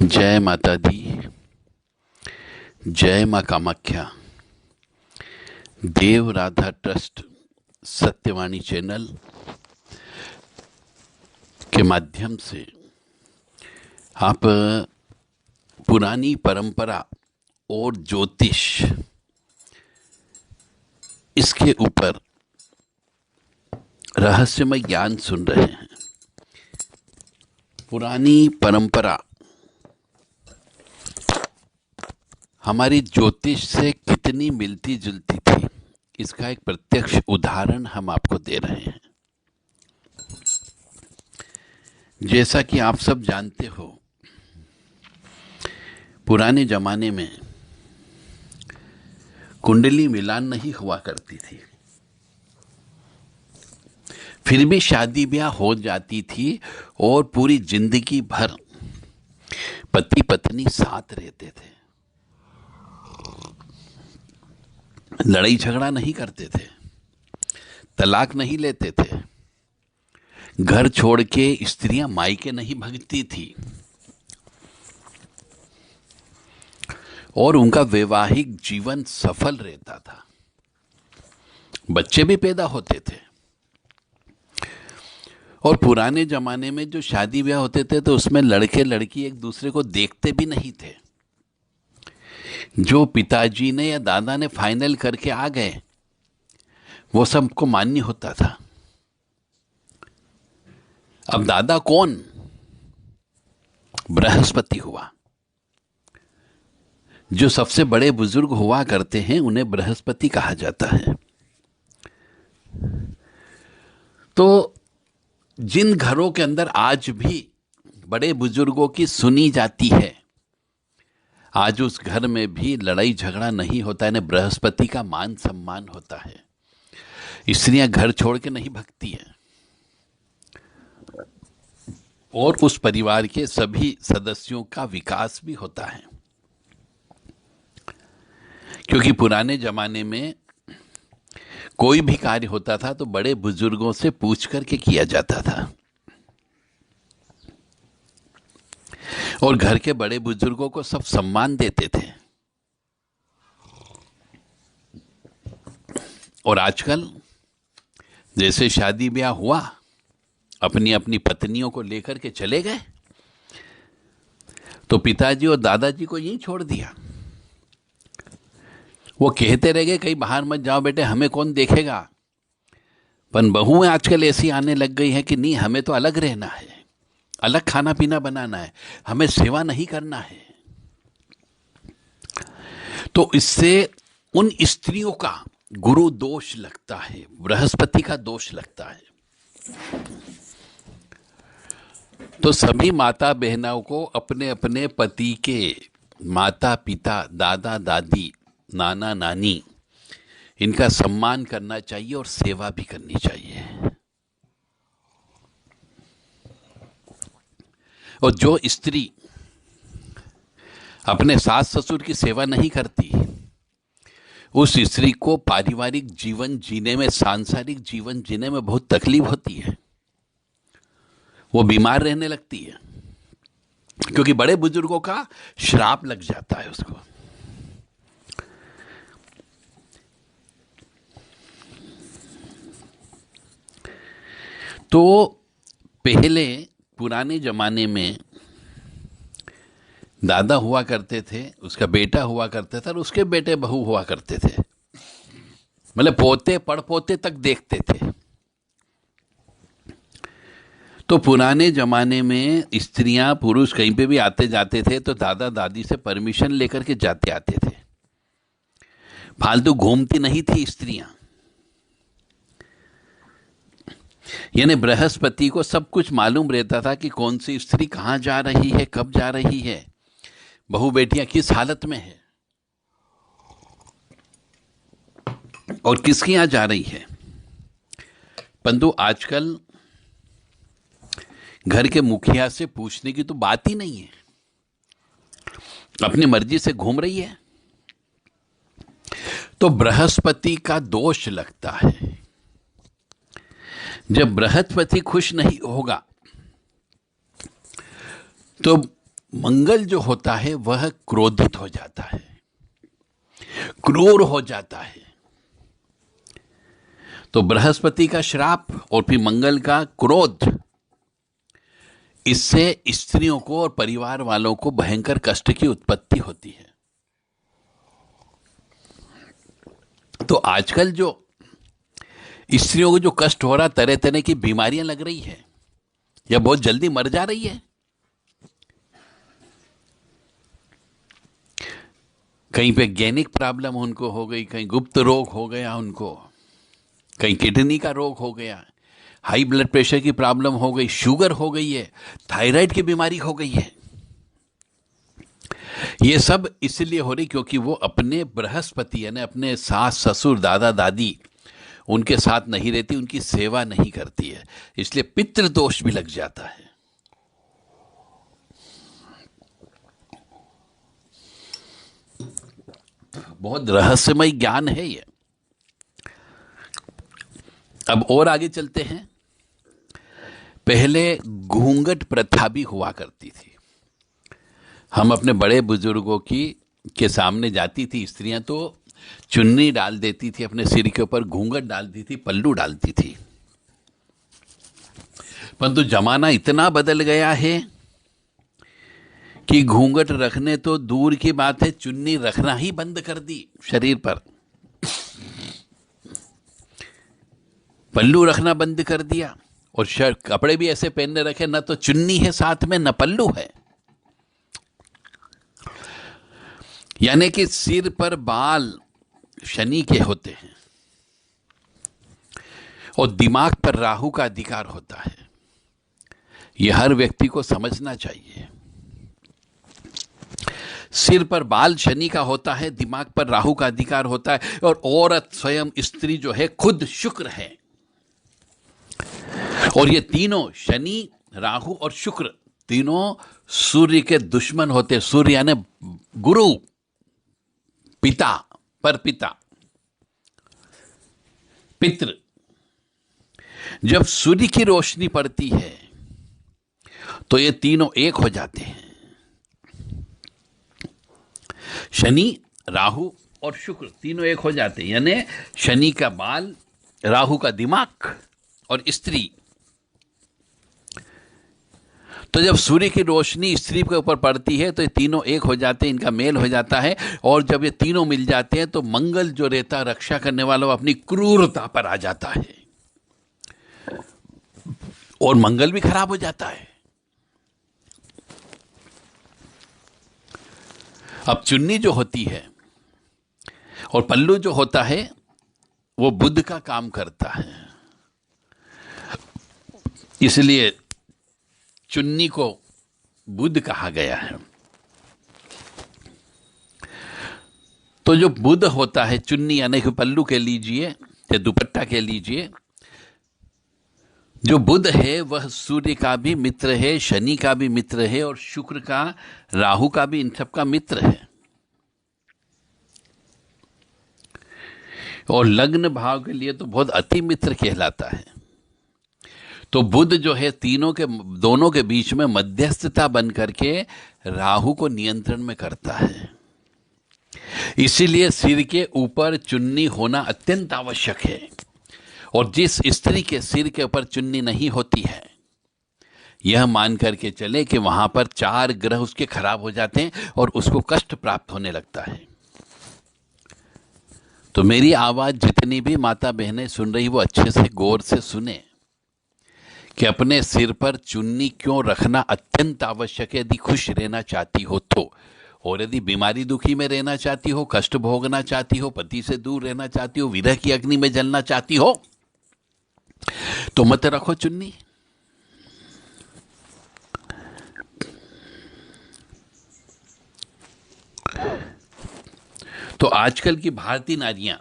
जय माता दी। जय माँ कामाख्या। देव राधा ट्रस्ट सत्यवाणी चैनल के माध्यम से आप पुरानी परंपरा और ज्योतिष इसके ऊपर रहस्यमय ज्ञान सुन रहे हैं। पुरानी परंपरा हमारी ज्योतिष से कितनी मिलती जुलती थी, इसका एक प्रत्यक्ष उदाहरण हम आपको दे रहे हैं। जैसा कि आप सब जानते हो, पुराने जमाने में कुंडली मिलान नहीं हुआ करती थी, फिर भी शादी ब्याह हो जाती थी और पूरी जिंदगी भर पति पत्नी साथ रहते थे, लड़ाई झगड़ा नहीं करते थे, तलाक नहीं लेते थे, घर छोड़ के स्त्रियां मायके नहीं भगती थी और उनका वैवाहिक जीवन सफल रहता था। बच्चे भी पैदा होते थे। और पुराने जमाने में जो शादी ब्याह होते थे तो उसमें लड़के लड़की एक दूसरे को देखते भी नहीं थे। जो पिताजी ने या दादा ने फाइनल करके आ गए वो सबको मान्य होता था। अब दादा कौन? बृहस्पति हुआ। जो सबसे बड़े बुजुर्ग हुआ करते हैं उन्हें बृहस्पति कहा जाता है। तो जिन घरों के अंदर आज भी बड़े बुजुर्गों की सुनी जाती है, आज उस घर में भी लड़ाई झगड़ा नहीं होता है, बृहस्पति का मान सम्मान होता है। स्त्रियां घर छोड़ के नहीं भगती हैं और उस परिवार के सभी सदस्यों का विकास भी होता है। क्योंकि पुराने जमाने में कोई भी कार्य होता था तो बड़े बुजुर्गों से पूछ करके किया जाता था और घर के बड़े बुजुर्गों को सब सम्मान देते थे। और आजकल जैसे शादी ब्याह हुआ, अपनी अपनी पत्नियों को लेकर के चले गए तो पिताजी और दादाजी को यहीं छोड़ दिया। वो कहते रह गए कहीं बाहर मत जाओ बेटे, हमें कौन देखेगा। पर बहुएं आजकल ऐसी आने लग गई है कि नहीं, हमें तो अलग रहना है, अलग खाना पीना बनाना है, हमें सेवा नहीं करना है। तो इससे उन स्त्रियों का गुरु दोष लगता है, बृहस्पति का दोष लगता है। तो सभी माता बहनों को अपने अपने पति के माता पिता, दादा दादी, नाना नानी, इनका सम्मान करना चाहिए और सेवा भी करनी चाहिए। और जो स्त्री अपने सास ससुर की सेवा नहीं करती, उस स्त्री को पारिवारिक जीवन जीने में, सांसारिक जीवन जीने में बहुत तकलीफ होती है। वो बीमार रहने लगती है क्योंकि बड़े बुजुर्गों का श्राप लग जाता है उसको। तो पहले पुराने जमाने में दादा हुआ करते थे, उसका बेटा हुआ करता था और उसके बेटे बहू हुआ करते थे, मतलब पोते पड़पोते तक देखते थे। तो पुराने जमाने में स्त्रियां पुरुष कहीं पे भी आते जाते थे तो दादा दादी से परमिशन लेकर के जाते आते थे। फालतू घूमती नहीं थी स्त्रियां। यानी बृहस्पति को सब कुछ मालूम रहता था कि कौन सी स्त्री कहां जा रही है, कब जा रही है, बहू बेटियां किस हालत में है और किसके यहां जा रही है। परंतु आजकल घर के मुखिया से पूछने की तो बात ही नहीं है, अपनी मर्जी से घूम रही है। तो बृहस्पति का दोष लगता है। जब बृहस्पति खुश नहीं होगा तो मंगल जो होता है वह क्रोधित हो जाता है, क्रूर हो जाता है। तो बृहस्पति का श्राप और फिर मंगल का क्रोध, इससे स्त्रियों को और परिवार वालों को भयंकर कष्ट की उत्पत्ति होती है। तो आजकल जो स्त्रियों को जो कष्ट हो रहा, तरह तरह की बीमारियां लग रही है या बहुत जल्दी मर जा रही है। कहीं पे गैनिक प्रॉब्लम उनको हो गई, कहीं गुप्त रोग हो गया उनको, कहीं किडनी का रोग हो गया, हाई ब्लड प्रेशर की प्रॉब्लम हो गई, शुगर हो गई है, थायराइड की बीमारी हो गई है। ये सब इसलिए हो रही क्योंकि वो अपने बृहस्पति यानी अपने सास ससुर दादा दादी उनके साथ नहीं रहती, उनकी सेवा नहीं करती है, इसलिए पितृदोष भी लग जाता है। बहुत रहस्यमय ज्ञान है ये। अब और आगे चलते हैं। पहले घूंघट प्रथा भी हुआ करती थी। हम अपने बड़े बुजुर्गों की के सामने जाती थी स्त्रियां तो चुन्नी डाल देती थी, अपने सिर के ऊपर घूंघट डालती थी, पल्लू डालती थी। परंतु जमाना इतना बदल गया है कि घूंघट रखने तो दूर की बात है, चुन्नी रखना ही बंद कर दी शरीर पर, पल्लू रखना बंद कर दिया और शर्ट कपड़े भी ऐसे पहनने रखे, न तो चुन्नी है साथ में न पल्लू है। यानी कि सिर पर बाल शनि के होते हैं और दिमाग पर राहु का अधिकार होता है। यह हर व्यक्ति को समझना चाहिए। सिर पर बाल शनि का होता है, दिमाग पर राहु का अधिकार होता है, और औरत स्वयं स्त्री जो है खुद शुक्र है। और ये तीनों शनि, राहु और शुक्र तीनों सूर्य के दुश्मन होते। सूर्य यानी गुरु, पिता, पर पिता, पितृ। जब सूर्य की रोशनी पड़ती है तो ये तीनों एक हो जाते हैं, शनि, राहु और शुक्र तीनों एक हो जाते हैं। यानी शनि का बाल, राहु का दिमाग और स्त्री। तो जब सूर्य की रोशनी स्त्री के ऊपर पड़ती है तो ये तीनों एक हो जाते हैं, इनका मेल हो जाता है। और जब ये तीनों मिल जाते हैं तो मंगल जो रहता रक्षा करने वाला वो अपनी क्रूरता पर आ जाता है और मंगल भी खराब हो जाता है। अब चुन्नी जो होती है और पल्लू जो होता है वो बुध का काम करता है, इसलिए चुन्नी को बुध कहा गया है। तो जो बुध होता है, चुन्नी यानी कि पल्लू के लीजिए या दुपट्टा के लीजिए, जो बुध है वह सूर्य का भी मित्र है, शनि का भी मित्र है और शुक्र का, राहु का भी, इन सब का मित्र है। और लग्न भाव के लिए तो बहुत अति मित्र कहलाता है। तो बुध जो है तीनों के, दोनों के बीच में मध्यस्थता बन करके राहु को नियंत्रण में करता है। इसीलिए सिर के ऊपर चुन्नी होना अत्यंत आवश्यक है। और जिस स्त्री के सिर के ऊपर चुन्नी नहीं होती है, यह मान करके चले कि वहां पर 4 ग्रह उसके खराब हो जाते हैं और उसको कष्ट प्राप्त होने लगता है। तो मेरी आवाज जितनी भी माता बहनें सुन रही वो अच्छे से गौर से सुने कि अपने सिर पर चुन्नी क्यों रखना अत्यंत आवश्यक है। यदि खुश रहना चाहती हो तो, और यदि बीमारी दुखी में रहना चाहती हो, कष्ट भोगना चाहती हो, पति से दूर रहना चाहती हो, विरह की अग्नि में जलना चाहती हो, तो मत रखो चुन्नी। तो आजकल की भारतीय नारियां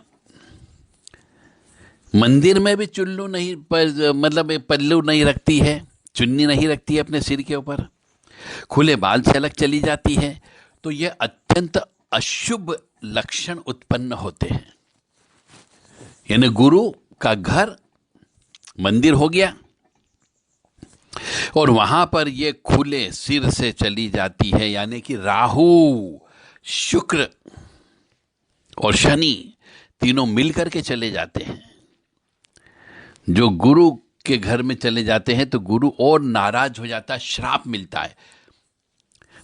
मंदिर में भी चुल्लू नहीं मतलब पल्लू नहीं रखती है, चुन्नी नहीं रखती है अपने सिर के ऊपर, खुले बाल से अलग चली जाती है। तो यह अत्यंत अशुभ लक्षण उत्पन्न होते हैं। यानी गुरु का घर मंदिर हो गया और वहां पर ये खुले सिर से चली जाती है, यानी कि राहु, शुक्र और शनि तीनों मिलकर के चले जाते हैं। जो गुरु के घर में चले जाते हैं तो गुरु और नाराज हो जाता है, श्राप मिलता है।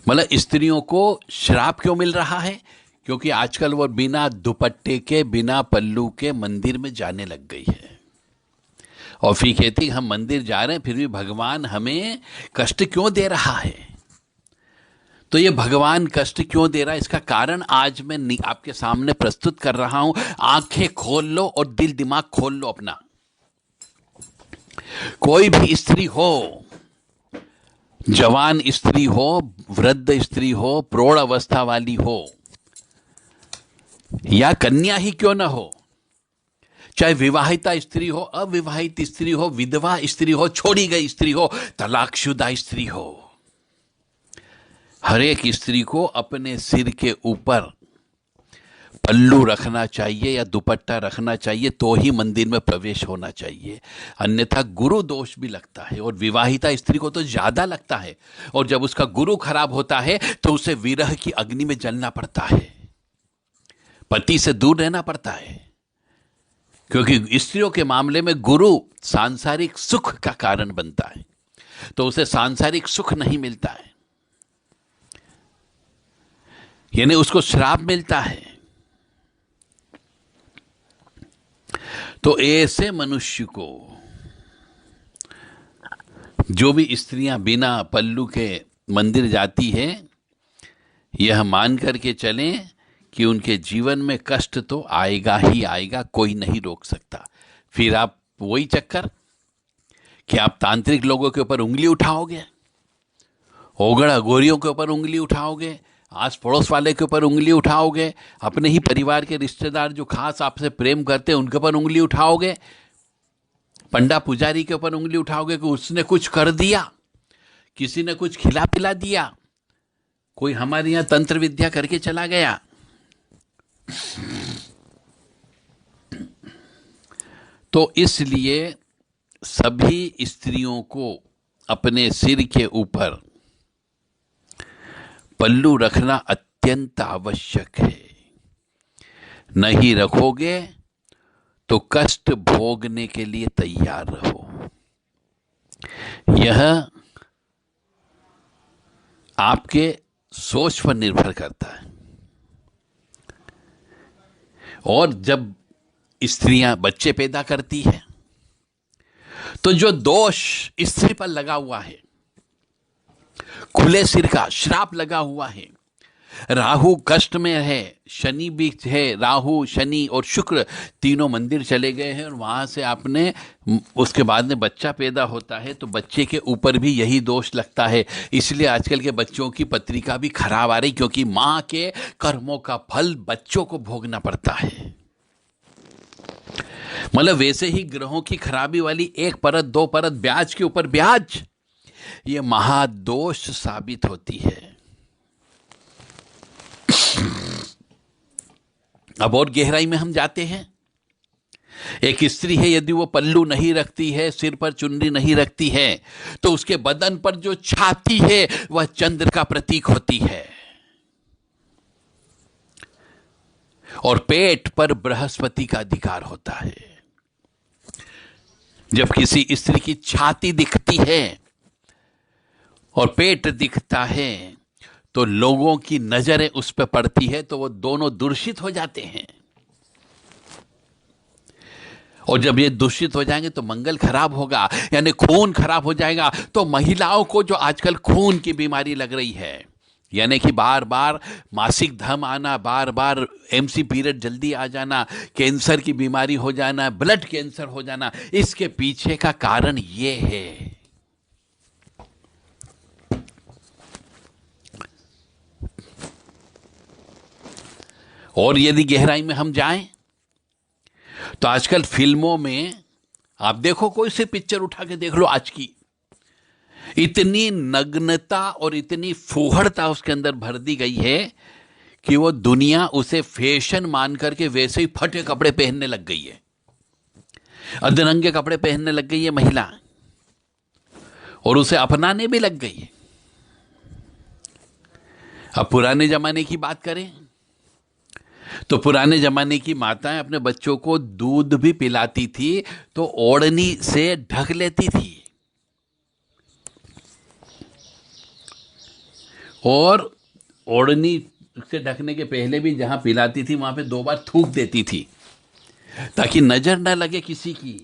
मतलब स्त्रियों को श्राप क्यों मिल रहा है? क्योंकि आजकल वो बिना दुपट्टे के, बिना पल्लू के मंदिर में जाने लग गई है। और फिर कहती हम मंदिर जा रहे हैं फिर भी भगवान हमें कष्ट क्यों दे रहा है। तो ये भगवान कष्ट क्यों दे रहा है, इसका कारण आज मैं आपके सामने प्रस्तुत कर रहा हूं। आंखें खोल लो और दिल दिमाग खोल लो अपना। कोई भी स्त्री हो, जवान स्त्री हो, वृद्ध स्त्री हो, प्रौढ़ अवस्था वाली हो, या कन्या ही क्यों ना हो, चाहे विवाहिता स्त्री हो, अविवाहित स्त्री हो, विधवा स्त्री हो, छोड़ी गई स्त्री हो, तलाकशुदा स्त्री हो, हर एक स्त्री को अपने सिर के ऊपर पल्लू रखना चाहिए या दुपट्टा रखना चाहिए, तो ही मंदिर में प्रवेश होना चाहिए। अन्यथा गुरु दोष भी लगता है, और विवाहिता स्त्री को तो ज्यादा लगता है। और जब उसका गुरु खराब होता है तो उसे विरह की अग्नि में जलना पड़ता है, पति से दूर रहना पड़ता है। क्योंकि स्त्रियों के मामले में गुरु सांसारिक सुख का कारण बनता है, तो उसे सांसारिक सुख नहीं मिलता है, यानी उसको श्राप मिलता है। तो ऐसे मनुष्य को, जो भी स्त्रियां बिना पल्लू के मंदिर जाती है, यह मान करके चलें कि उनके जीवन में कष्ट तो आएगा ही आएगा, कोई नहीं रोक सकता। फिर आप वही चक्कर कि आप तांत्रिक लोगों के ऊपर उंगली उठाओगे, ओगड़ अघोरियों के ऊपर उंगली उठाओगे, आस पड़ोस वाले के ऊपर उंगली उठाओगे, अपने ही परिवार के रिश्तेदार जो खास आपसे प्रेम करते हैं उनके ऊपर उंगली उठाओगे, पंडा पुजारी के ऊपर उंगली उठाओगे कि उसने कुछ कर दिया, किसी ने कुछ खिला पिला दिया, कोई हमारे यहां तंत्र विद्या करके चला गया। तो इसलिए सभी स्त्रियों को अपने सिर के ऊपर पल्लू रखना अत्यंत आवश्यक है। नहीं रखोगे तो कष्ट भोगने के लिए तैयार रहो। यह आपके सोच पर निर्भर करता है। और जब स्त्रियां बच्चे पैदा करती हैं तो जो दोष स्त्री पर लगा हुआ है, खुले सिर का श्राप लगा हुआ है, राहु कष्ट में है, शनि भी है, राहु शनि और शुक्र तीनों मंदिर चले गए हैं, और वहां से आपने उसके बाद में बच्चा पैदा होता है तो बच्चे के ऊपर भी यही दोष लगता है। इसलिए आजकल के बच्चों की पत्रिका भी खराब आ रही, क्योंकि मां के कर्मों का फल बच्चों को भोगना पड़ता है। मतलब वैसे ही ग्रहों की खराबी वाली एक परत दो परत, ब्याज के ऊपर ब्याज, ये महादोष साबित होती है। अब और गहराई में हम जाते हैं। एक स्त्री है, यदि वो पल्लू नहीं रखती है, सिर पर चुन्नी नहीं रखती है, तो उसके बदन पर जो छाती है वह चंद्र का प्रतीक होती है, और पेट पर बृहस्पति का अधिकार होता है। जब किसी स्त्री की छाती दिखती है और पेट दिखता है तो लोगों की नजरें उस पर पड़ती है, तो वो दोनों दूषित हो जाते हैं। और जब ये दूषित हो जाएंगे तो मंगल खराब होगा, यानी खून खराब हो जाएगा। तो महिलाओं को जो आजकल खून की बीमारी लग रही है, यानी कि बार बार मासिक धर्म आना, बार बार एमसी पीरियड जल्दी आ जाना, कैंसर की बीमारी हो जाना, ब्लड कैंसर हो जाना, इसके पीछे का कारण ये है। और यदि गहराई में हम जाएं तो आजकल फिल्मों में आप देखो, कोई से पिक्चर उठा के देख लो आज की, इतनी नग्नता और इतनी फूहड़ता उसके अंदर भर दी गई है कि वो दुनिया उसे फैशन मान करके वैसे ही फटे कपड़े पहनने लग गई है, अधरंगे कपड़े पहनने लग गई है महिला। और उसे अपनाने भी लग गई। अब पुराने जमाने की बात करें तो पुराने जमाने की माताएं अपने बच्चों को दूध भी पिलाती थी तो ओढ़नी से ढक लेती थी, और ओढ़नी से ढकने के पहले भी जहां पिलाती थी वहां पे 2 बार थूक देती थी ताकि नजर न लगे किसी की,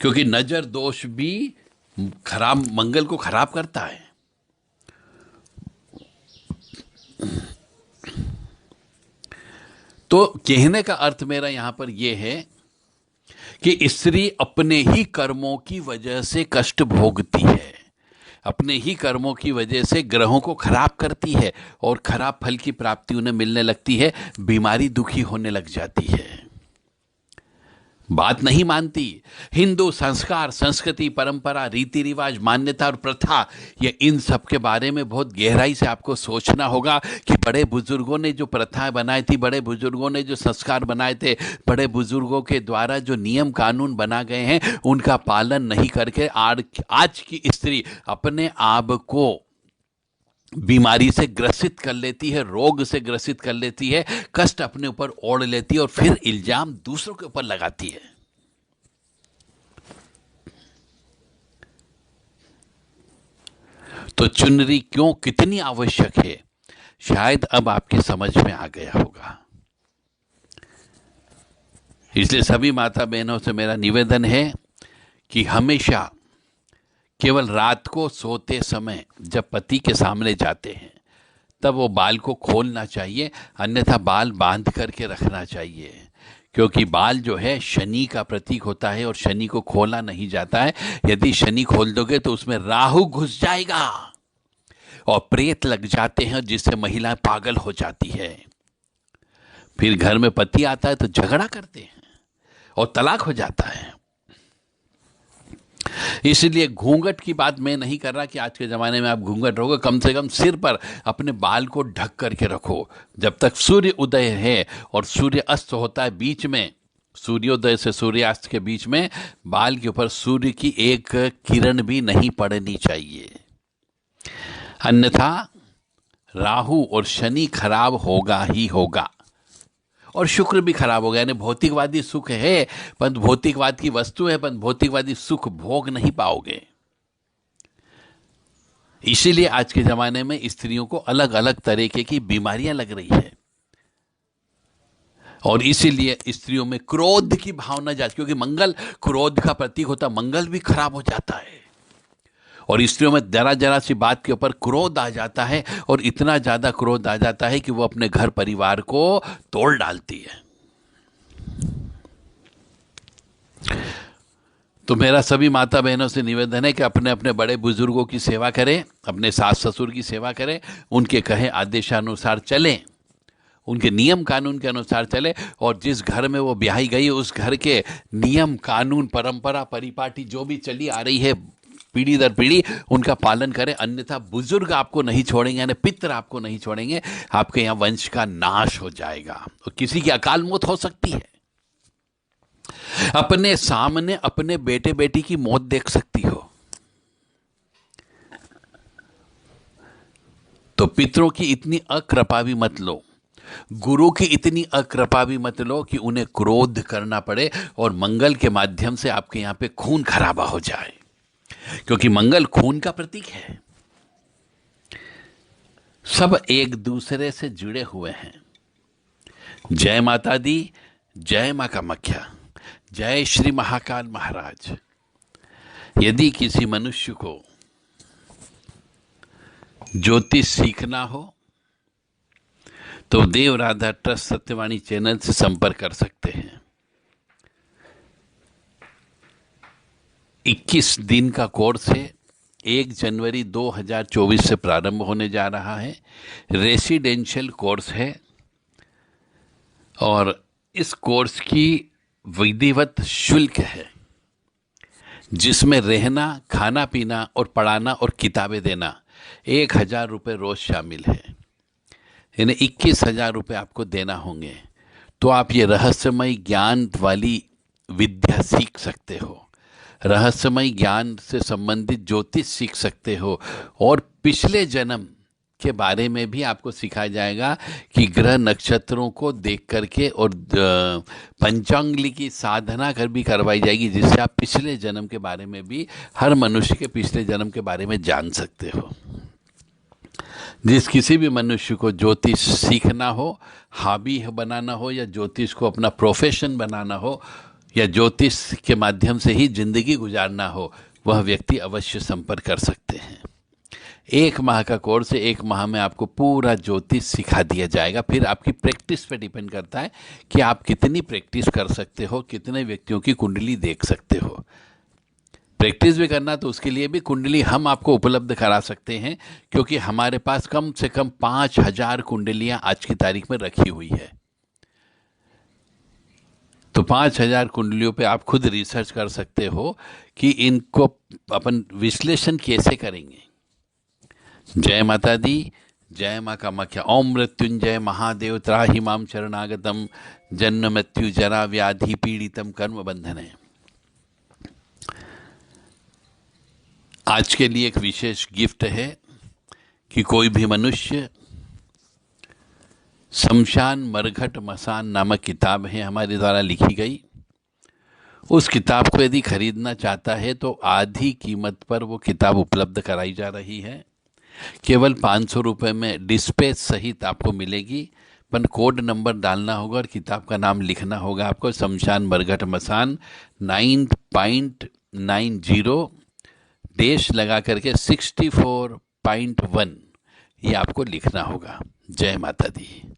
क्योंकि नजर दोष भी खराब मंगल को खराब करता है। तो कहने का अर्थ मेरा यहां पर यह है कि स्त्री अपने ही कर्मों की वजह से कष्ट भोगती है, अपने ही कर्मों की वजह से ग्रहों को खराब करती है और खराब फल की प्राप्ति उन्हें मिलने लगती है, बीमारी दुखी होने लग जाती है, बात नहीं मानती। हिंदू संस्कार, संस्कृति, परंपरा, रीति रिवाज, मान्यता और प्रथा, ये इन सब के बारे में बहुत गहराई से आपको सोचना होगा कि बड़े बुजुर्गों ने जो प्रथाएं बनाई थी, बड़े बुजुर्गों ने जो संस्कार बनाए थे, बड़े बुजुर्गों के द्वारा जो नियम कानून बना गए हैं, उनका पालन नहीं करके आज की स्त्री अपने आप को बीमारी से ग्रसित कर लेती है, रोग से ग्रसित कर लेती है, कष्ट अपने ऊपर ओढ़ लेती है और फिर इल्जाम दूसरों के ऊपर लगाती है। तो चुनरी क्यों कितनी आवश्यक है, शायद अब आपके समझ में आ गया होगा। इसलिए सभी माता बहनों से मेरा निवेदन है कि हमेशा केवल रात को सोते समय जब पति के सामने जाते हैं तब वो बाल को खोलना चाहिए, अन्यथा बाल बांध करके रखना चाहिए, क्योंकि बाल जो है शनि का प्रतीक होता है और शनि को खोला नहीं जाता है। यदि शनि खोल दोगे तो उसमें राहु घुस जाएगा और प्रेत लग जाते हैं, जिससे महिलाएं पागल हो जाती है। फिर घर में पति आता है तो झगड़ा करते हैं और तलाक हो जाता है। इसलिए घूंघट की बात मैं नहीं कर रहा कि आज के ज़माने में आप घूंघट रखोगे, कम से कम सिर पर अपने बाल को ढक करके रखो जब तक सूर्य उदय है और सूर्य अस्त होता है। बीच में सूर्योदय से सूर्यास्त के बीच में बाल के ऊपर सूर्य की एक किरण भी नहीं पड़नी चाहिए, अन्यथा राहु और शनि खराब होगा ही होगा और शुक्र भी खराब हो गया। यानी भौतिकवादी सुख है, परंतु भौतिकवाद की वस्तु है, परंतु भौतिकवादी सुख भोग नहीं पाओगे। इसीलिए आज के जमाने में स्त्रियों को अलग अलग तरीके की बीमारियां लग रही है और इसीलिए स्त्रियों में क्रोध की भावना जाती, क्योंकि मंगल क्रोध का प्रतीक होता, मंगल भी खराब हो जाता है और स्त्रियों में जरा जरा सी बात के ऊपर क्रोध आ जाता है और इतना ज्यादा क्रोध आ जाता है कि वो अपने घर परिवार को तोड़ डालती है। तो मेरा सभी माता बहनों से निवेदन है कि अपने अपने बड़े बुजुर्गों की सेवा करें, अपने सास ससुर की सेवा करें, उनके कहे आदेशानुसार चलें, उनके नियम कानून के अनुसार चले और जिस घर में वो ब्याही गई उस घर के नियम कानून परंपरा परिपाटी जो भी चली आ रही है पीढ़ी दर पीढ़ी, उनका पालन करें, अन्यथा बुजुर्ग आपको नहीं छोड़ेंगे, यानी पितर आपको नहीं छोड़ेंगे, आपके यहाँ वंश का नाश हो जाएगा और किसी की अकाल मौत हो सकती है। अपने सामने अपने बेटे बेटी की मौत देख सकती हो। तो पितरों की इतनी अकृपा भी मत लो, गुरु की इतनी अकृपा भी मत लो कि उन्हें क्रोध करना पड़े और मंगल के माध्यम से आपके यहाँ पे खून खराबा हो जाए, क्योंकि मंगल खून का प्रतीक है। सब एक दूसरे से जुड़े हुए हैं। जय माता दी, जय मां कामाख्या, जय श्री महाकाल महाराज। यदि किसी मनुष्य को ज्योतिष सीखना हो तो देव राधा ट्रस्ट सत्यवाणी चैनल से संपर्क कर सकते हैं। 21 दिन का कोर्स है, 1 जनवरी 2024 से प्रारंभ होने जा रहा है। रेसिडेंशियल कोर्स है और इस कोर्स की विधिवत शुल्क है, जिसमें रहना, खाना पीना और पढ़ाना और किताबें देना 1000 रुपये रोज शामिल है, यानी 21,000 रुपये आपको देना होंगे। तो आप ये रहस्यमय ज्ञान वाली विद्या सीख सकते हो। रहस्यमय ज्ञान से संबंधित ज्योतिष सीख सकते हो, और पिछले जन्म के बारे में भी आपको सिखाया जाएगा कि ग्रह नक्षत्रों को देख करके, और पंचांगली की साधना कर भी करवाई जाएगी, जिससे आप पिछले जन्म के बारे में भी, हर मनुष्य के पिछले जन्म के बारे में जान सकते हो। जिस किसी भी मनुष्य को ज्योतिष सीखना हो, हॉबी बनाना हो, या ज्योतिष को अपना प्रोफेशन बनाना हो, या ज्योतिष के माध्यम से ही जिंदगी गुजारना हो, वह व्यक्ति अवश्य संपर्क कर सकते हैं। 1 माह का कोर्स है, 1 माह में आपको पूरा ज्योतिष सिखा दिया जाएगा। फिर आपकी प्रैक्टिस पे डिपेंड करता है कि आप कितनी प्रैक्टिस कर सकते हो, कितने व्यक्तियों की कुंडली देख सकते हो। प्रैक्टिस भी करना तो उसके लिए भी कुंडली हम आपको उपलब्ध करा सकते हैं, क्योंकि हमारे पास कम से कम 5000 कुंडलियां आज की तारीख में रखी हुई है। तो 5000 कुंडलियों पे आप खुद रिसर्च कर सकते हो कि इनको अपन विश्लेषण कैसे करेंगे। जय माता दी, जय माँ कामाख्या। ओम मृत्युंजय महादेव त्राहि माम शरणागतम, जन्म मृत्यु जरा व्याधि पीड़ितम कर्म बंधन है। आज के लिए एक विशेष गिफ्ट है कि कोई भी मनुष्य शमशान मरघट मसान नामक किताब है हमारे द्वारा लिखी गई, उस किताब को यदि खरीदना चाहता है तो आधी कीमत पर वो किताब उपलब्ध कराई जा रही है। केवल 500 रुपये में डिस्पैच सहित आपको मिलेगी, पर कोड नंबर डालना होगा और किताब का नाम लिखना होगा आपको। शमशान मरघट मसान 9.90 देश लगा करके 64.1 ये आपको लिखना होगा। जय माता दी।